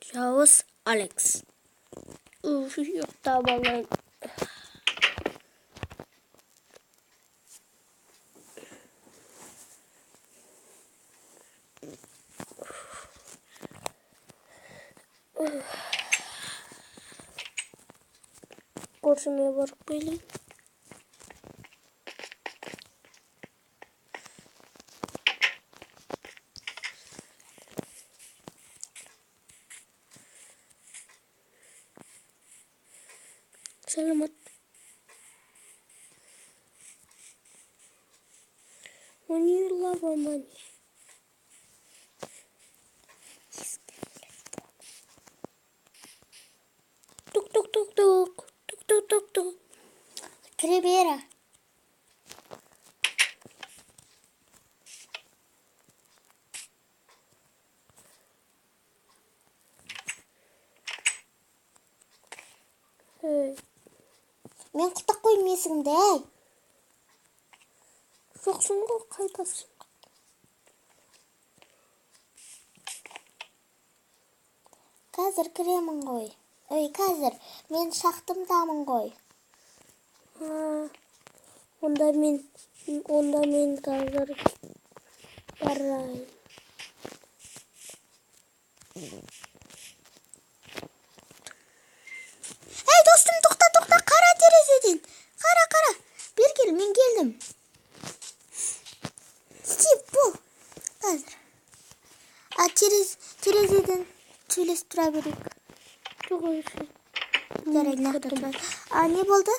Yavuz Alex. Uf, yok da vallahi. Koşmaya varıp böyle. Selamat. When you love a money. Tuk tuk tuk tuk. Tuk tuk tuk tuk. Крибера. Hey. Мен құтақ қоймесің де. Жоқсың ғой, қайдасың? Қазір кіремін ғой. Ой, қазір мен шақтымдамын ғой. Онда мен қазір барайын. Ей, достым, тоқта, қара терезеден. Қара. Бер кел, мен келдім. Стив, бұл. Қазір. Терезеден сөйлесіп тұра берейік. Жоқ, өші. Жарайды, нақты тұрады. Не болды?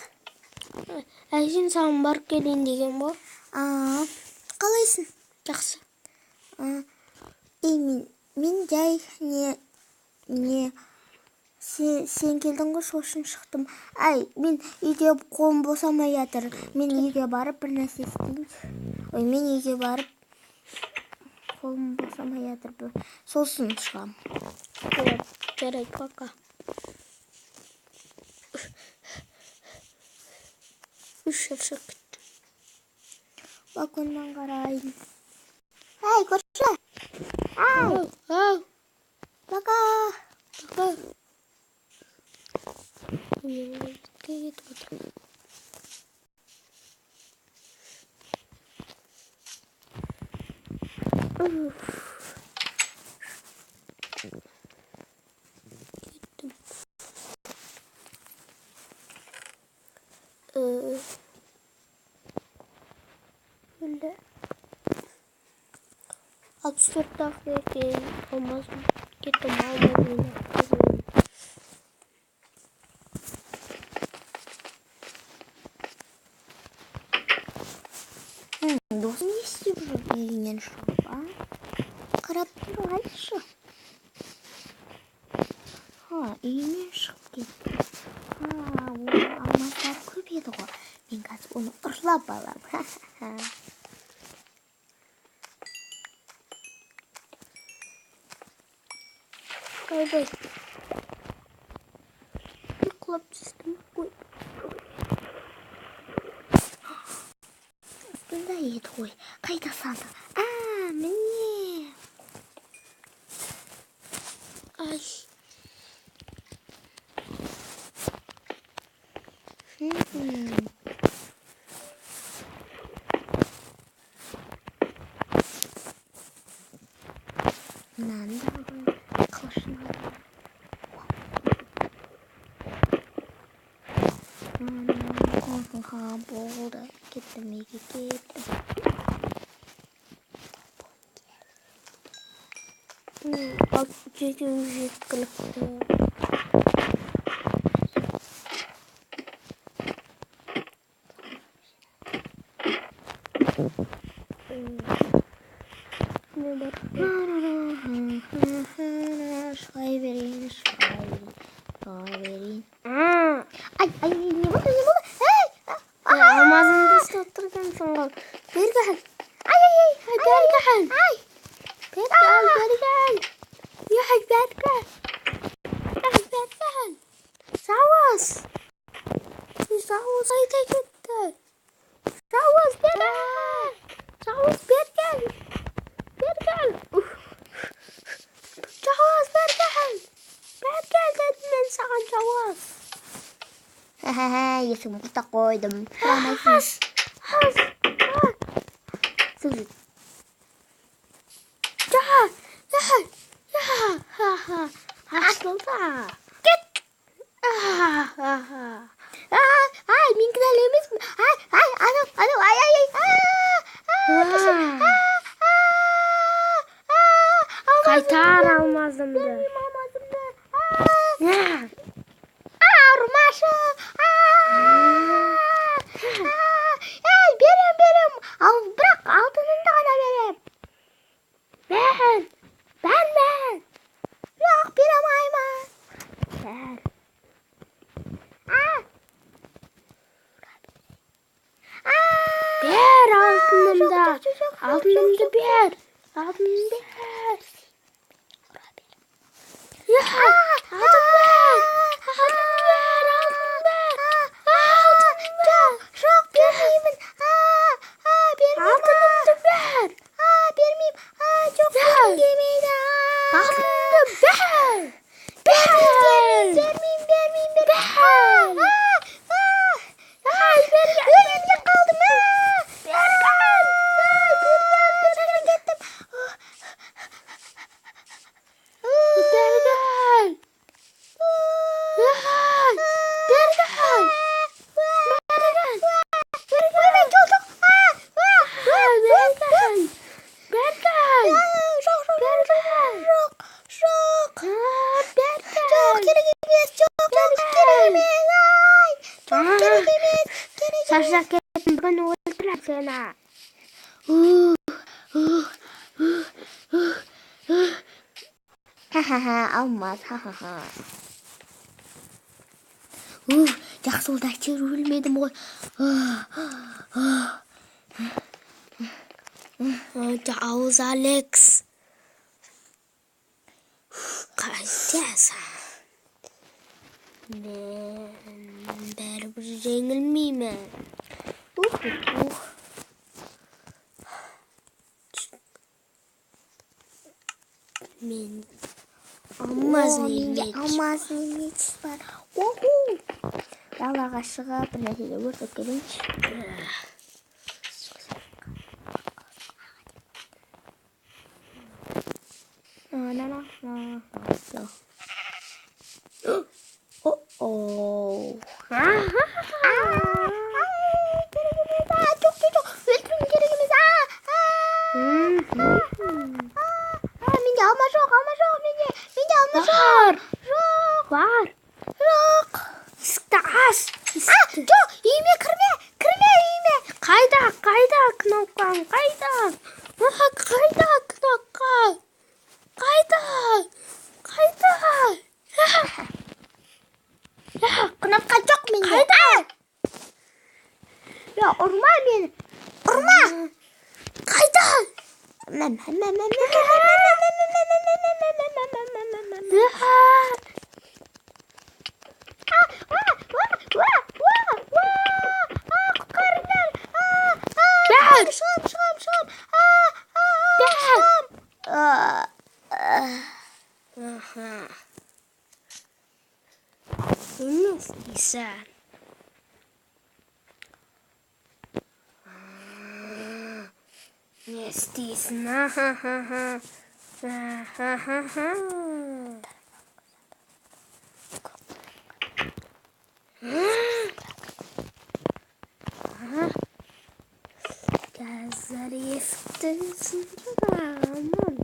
Әжен саған барып келейін деген бол. Қалайсың? Жақсы. Мен жай сен келдің ғой, шошын шықтым. Мен үйде қолым босамай жатыр. Мен үйге барып бір нәрсе істеймін. Мен үйге барып қолым босамай жатыр. Сосын шығам. Жарайды, пока. Үш шапшақ кетті. Балконнан қарайын. Көрші. Ау. Пока. Кетіп отыр. Böyle 64 dakika olmaz mı? Gittim almadım. Досым не істеп жүр үйінен шығып, Қарап тұрайыншы. Үйінен шығып кетті. Алмаздар көп еді ғой. Мен қазір оны ұрлап алам. Қайдай. Ұйқылап түстім ғой. Бұнда еді ғой. Қайда сандың? Міне. Ай. Мынаны да ғой. Қылышын алып. Болды. Кеттім, үйге кеттім. Жеті жеткілікті. Не бар? Шылай берейін. Не болды? Алмазыңды ұстап тұрғансың ғой. Бергіл. Бергіл. Бергіл. Жауыз. Жауыз қайда кетті? Жауыз бергіл. Жауыз бергіл. Жауыз бергіл. Есімді де қойдым. Сұрамайсың. Сөйлет. Ашылда. Кет. Ай, мен кінәлі емеспін. Анау, Қайтар алмазымды. Ұрмашы. Берем. Ал, бірақ алтынымды ғана берем. Бәр. Жоқ, бере алмаймын. Бәр. Бер алтынымды. Алтынымды бер. Алтынымды бер. Жоқ, бермеймін. Алтынымды бер. Бермеймін. Жоқ, бергім келмейді. Алтынымды бер. Бермеймін. Өзімде қалдым. Кеттім. Шаршап кеттім, бүгін өлтірем сені. Алмаз. Жақсы болды, әйтеуір өлмедім ғой. Ауыз Алекс. Қайтесің? Мен бәрібір жеңілмеймін. Мен алмаздың мечі бар. Далаға шығып, бір нәрседе өртіп келейінші. Менде алма жоқ, менде алма жоқ. Бар. Есікті аш. Жоқ, үйіме кірме үйіме. Қайда кнопкаң, қайда кнопка? Қайда? Кнопка жоқ менде. Қайда? Ұрма мені. Ұрма. Қайда? Не істейсің? Не істейсің? Қазір есікті сындырамын.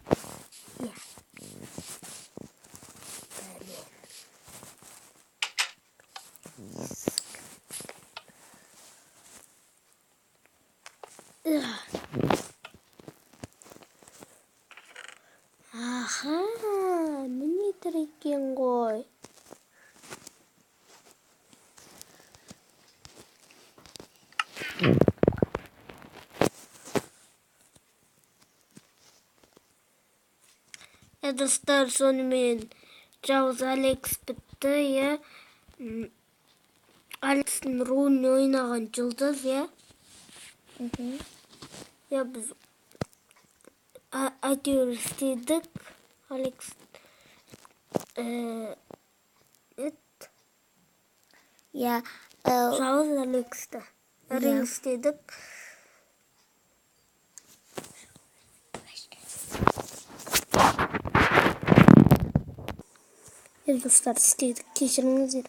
Аха, міне тұр екен ғой. Достар, сонымен жауыз Алекс бітті, Алекстің рөлін ойнаған жұлдыз, біз әйтеуір істедік. Алекс Жалғыз Алексті. Әрең істедік. Достар, істедік. Кешіріңіздер.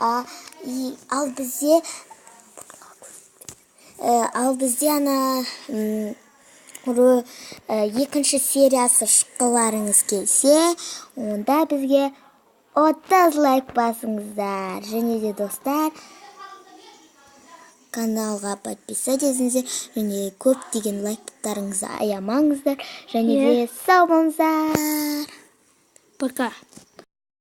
Ал бізде ана екінші сериясы шыққыларыңыз келсе, онда бізге 30 лайк басыңыздар. Және де достар, каналға подписать етіңіздер, және көптеген лайктарыңызды аямаңыздар, және де сау болыңыздар. Пока.